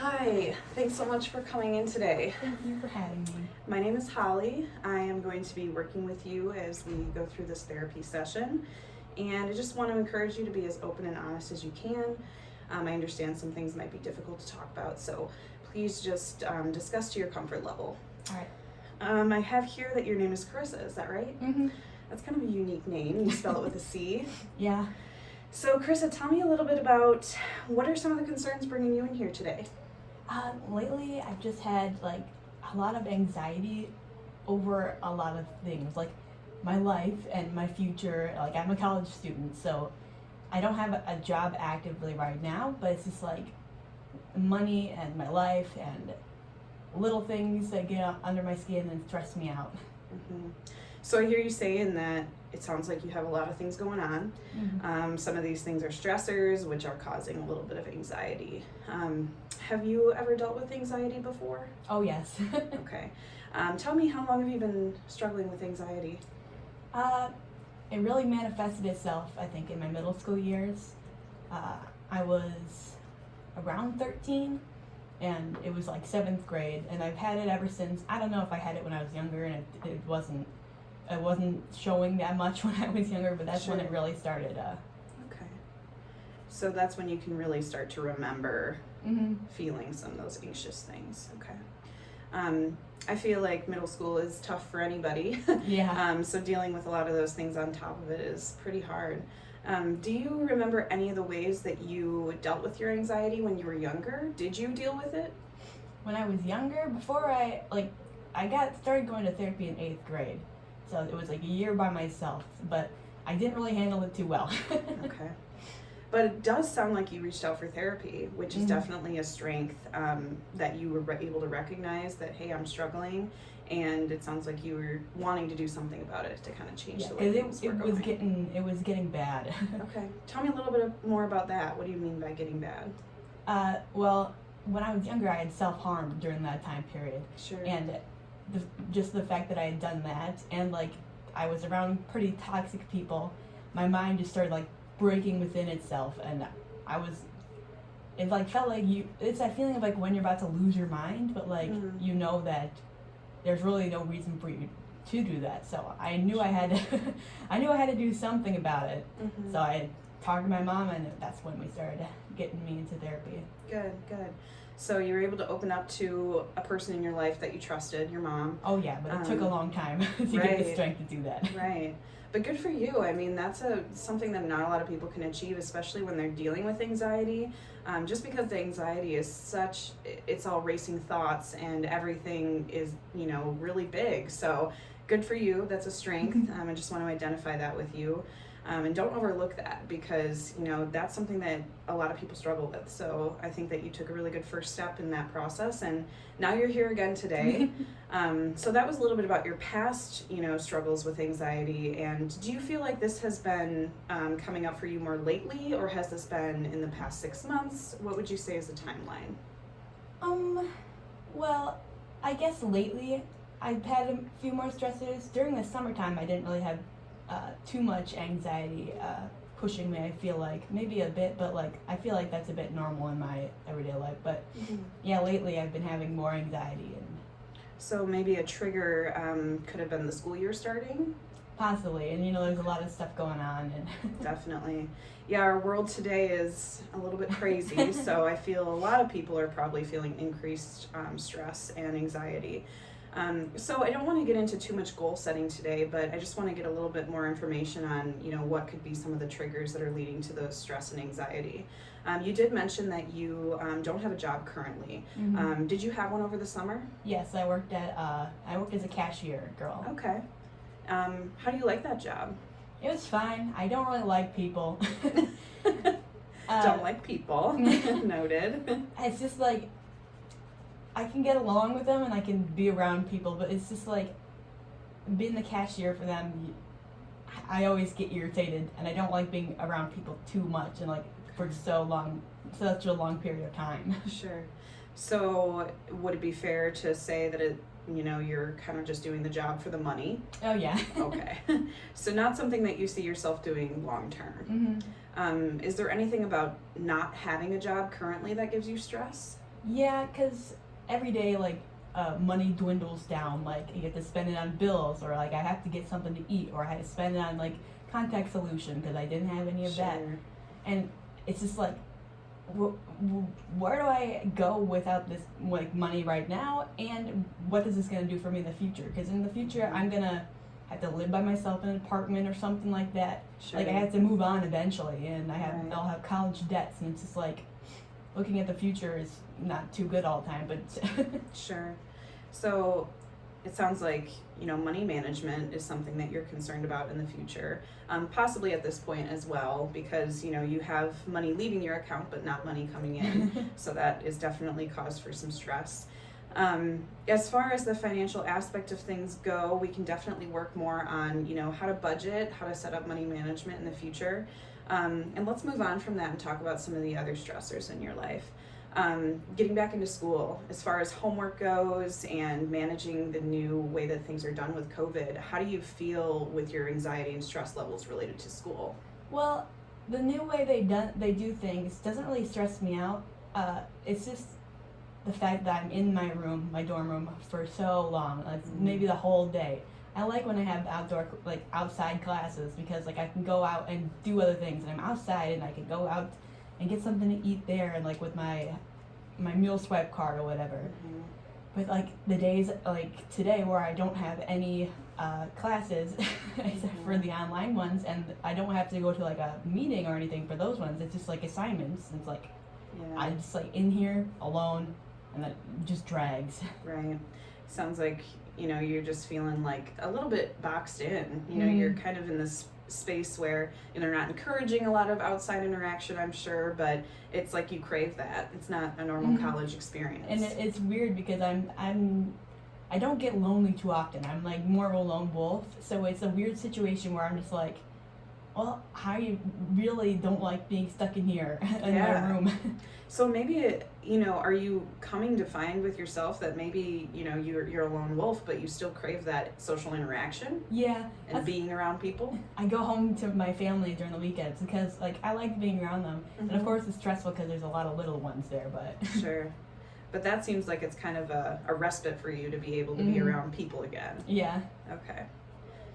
Hi, thanks so much for coming in today. Thank you for having me. My name is Holly. I am going to be working with you as we go through this therapy session. And I just want to encourage you to be as open and honest as you can. I understand some things might be difficult to talk about, so please just discuss to your comfort level. All right. I have here that your name is Carissa, is that right? Mm-hmm. That's kind of a unique name. You spell it with a C. Yeah. So Carissa, tell me a little bit about what are some of the concerns bringing you in here today? Lately, I've just had like a lot of anxiety over a lot of things, like my life and my future. Like I'm a college student, so I don't have a job actively right now, but it's just like money and my life and little things that get under my skin and stress me out. Mm-hmm. So I hear you saying that it sounds like you have a lot of things going on. Mm-hmm. Some of these things are stressors, which are causing a little bit of anxiety. Have you ever dealt with anxiety before? Oh, yes. Okay. Tell me, how long have you been struggling with anxiety? It really manifested itself, I think, in my middle school years. I was around 13, and it was like 7th grade, and I've had it ever since. I don't know if I had it when I was younger, and it wasn't showing that much when I was younger, but that's when it really started. Okay. So that's when you can really start to remember Mm-hmm. feeling some of those anxious things. Okay. I feel like middle school is tough for anybody. Yeah. So dealing with a lot of those things on top of it is pretty hard. Do you remember any of the ways that you dealt with your anxiety when you were younger? Did you deal with it? When I was younger, before I started going to therapy in 8th grade, so it was like a year by myself, but I didn't really handle it too well. Okay. But it does sound like you reached out for therapy, which is Mm-hmm. definitely a strength, that you were able to recognize that, hey, I'm struggling, and it sounds like you were wanting to do something about it to kind of change the way things were going. It was getting bad. Okay. Tell me a little bit more about that. What do you mean by getting bad? Well, when I was younger, I had self-harmed during that time period. Sure. And just the fact that I had done that, and like I was around pretty toxic people, my mind just started like breaking within itself, and it like felt like it's that feeling of like when you're about to lose your mind, but like you know that there's really no reason for you to do that. So I knew I had to do something about it. Mm-hmm. So I talked to my mom, and that's when we started getting me into therapy. Good. So you were able to open up to a person in your life that you trusted, your mom. Oh yeah, but it took a long time to get the strength to do that. Right. But good for you. I mean, that's something that not a lot of people can achieve, especially when they're dealing with anxiety. Just because the anxiety is it's all racing thoughts and everything is, really big. So good for you. That's a strength. I just want to identify that with you. And don't overlook that, because, that's something that a lot of people struggle with. So I think that you took a really good first step in that process, and now you're here again today. So that was a little bit about your past, struggles with anxiety. And do you feel like this has been coming up for you more lately, or has this been in the past 6 months? What would you say is the timeline? Well, I guess lately I've had a few more stressors. During the summertime, I didn't really have too much anxiety pushing me. I feel like maybe a bit, but like I feel like that's a bit normal in my everyday life. But yeah, lately I've been having more anxiety. And so maybe a trigger could have been the school year starting? Possibly, and there's a lot of stuff going on. And Definitely. Yeah, our world today is a little bit crazy, so I feel a lot of people are probably feeling increased stress and anxiety. So I don't want to get into too much goal setting today, but I just want to get a little bit more information on, what could be some of the triggers that are leading to those stress and anxiety. You did mention that you don't have a job currently. Mm-hmm. Did you have one over the summer? Yes, I worked as a cashier girl. Okay. How do you like that job? It was fine. I don't really like people. Don't like people. Noted. It's just like I can get along with them and I can be around people, but it's just like being the cashier for them, I always get irritated, and I don't like being around people too much and like for such a long period of time. Sure. So would it be fair to say that you're kind of just doing the job for the money? Oh yeah. Okay. So not something that you see yourself doing long term. Mm-hmm. Is there anything about not having a job currently that gives you stress? Yeah, because every day, like, money dwindles down. Like, you get to spend it on bills, or like I have to get something to eat, or I had to spend it on like contact solution because I didn't have any of that. Sure. And it's just like, where do I go without this like money right now? And what is this gonna do for me in the future? Because in the future, I'm gonna have to live by myself in an apartment or something like that. Sure. Like I have to move on eventually, and Right. I'll have college debts, and it's just like looking at the future is not too good all the time. But Sure. So it sounds like, money management is something that you're concerned about in the future, possibly at this point as well, because, you have money leaving your account but not money coming in. So that is definitely cause for some stress. As far as the financial aspect of things go, we can definitely work more on, how to budget, how to set up money management in the future. And let's move on from that and talk about some of the other stressors in your life. Getting back into school, as far as homework goes and managing the new way that things are done with COVID, how do you feel with your anxiety and stress levels related to school? well, the new way they do things doesn't really stress me out. It's just the fact that I'm in my dorm room for so long, like maybe the whole day. I like when I have outside classes because like I can go out and do other things, and I'm outside and I can go out and get something to eat there, and like with my meal swipe card or whatever. Mm-hmm. But like the days like today where I don't have any classes except for the online ones, and I don't have to go to like a meeting or anything for those ones. It's just like assignments. It's like I'm just like in here alone, and that just drags. Right. Sounds like, you're just feeling like a little bit boxed in. Mhm. You're kind of in this space where they're not encouraging a lot of outside interaction, I'm sure, but it's like you crave that. It's not a normal college experience. And it's weird because I don't get lonely too often. I'm like more of a lone wolf, so it's a weird situation where I'm just like, well, how you really don't like being stuck in here in my room. So maybe, are you coming to find with yourself that maybe, you're a lone wolf, but you still crave that social interaction Yeah. and being around people? I go home to my family during the weekends because like I like being around them. And of course it's stressful because there's a lot of little ones there, but Sure. But that seems like it's kind of a respite for you to be able to be around people again. yeah. Okay.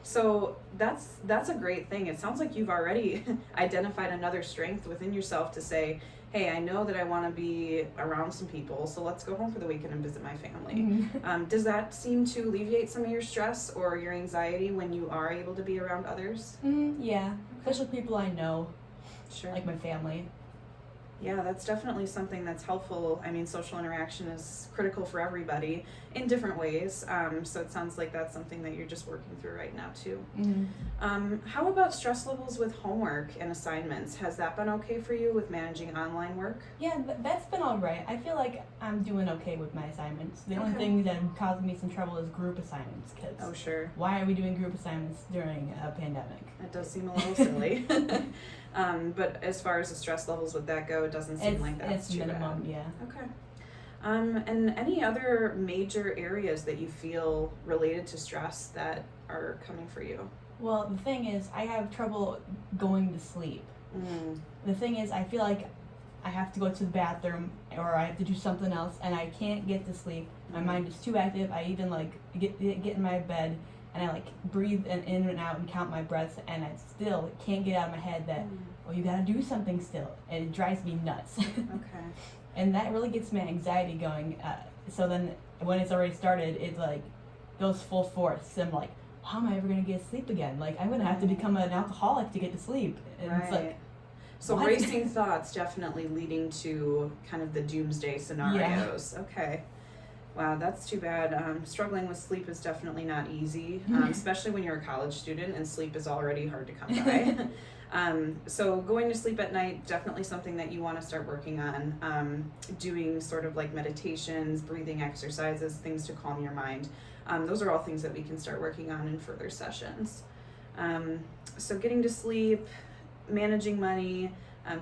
So that's a great thing. It sounds like you've already identified another strength within yourself to say, hey, I know that I want to be around some people, so let's go home for the weekend and visit my family. Does that seem to alleviate some of your stress or your anxiety when you are able to be around others? Yeah, especially people I know, Sure. like my family. Yeah, that's definitely something that's helpful. I mean, social interaction is critical for everybody in different ways. So it sounds like that's something that you're just working through right now too. How about stress levels with homework and assignments? Has that been okay for you with managing online work? Yeah, that's been all right. I feel like I'm doing okay with my assignments. The only Okay. thing that caused me some trouble is group assignments. Cause Oh, sure. why are we doing group assignments during a pandemic? It does seem a little silly. But as far as the stress levels with that go, it doesn't seem like that's it's too minimum, bad. yeah. Okay. And any other major areas that you feel related to stress that are coming for you? Well, the thing is, I have trouble going to sleep. The thing is, I feel like I have to go to the bathroom or I have to do something else, and I can't get to sleep. My mind is too active. I even like get in my bed and I like breathe in and out and count my breaths, and I still can't get out of my head that well, you gotta do something still, and it drives me nuts. Okay. And that really gets my anxiety going. So then when it's already started, it like goes full force. I'm like, how am I ever gonna get sleep again? Like I'm gonna have to become an alcoholic to get to sleep. And Right. it's like, So what? racing thoughts definitely leading to kind of the doomsday scenarios. Yeah. Okay. Wow, that's too bad. Struggling with sleep is definitely not easy, especially when you're a college student and sleep is already hard to come by. So going to sleep at night, definitely something that you want to start working on. Doing sort of like meditations, breathing exercises, things to calm your mind. Those are all things that we can start working on in further sessions. So getting to sleep, managing money,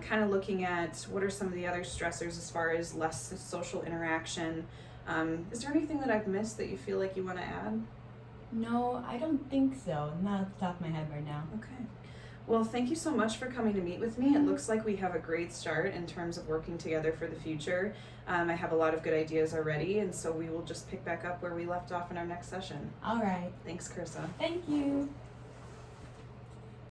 kind of looking at what are some of the other stressors as far as less social interaction. Is there anything that I've missed that you feel like you want to add? no, I don't think so. Not off the top of my head right now. Okay. Well, thank you so much for coming to meet with me. It looks like we have a great start in terms of working together for the future. I have a lot of good ideas already, and so we will just pick back up where we left off in our next session. All right. Thanks, Carissa. Thank you.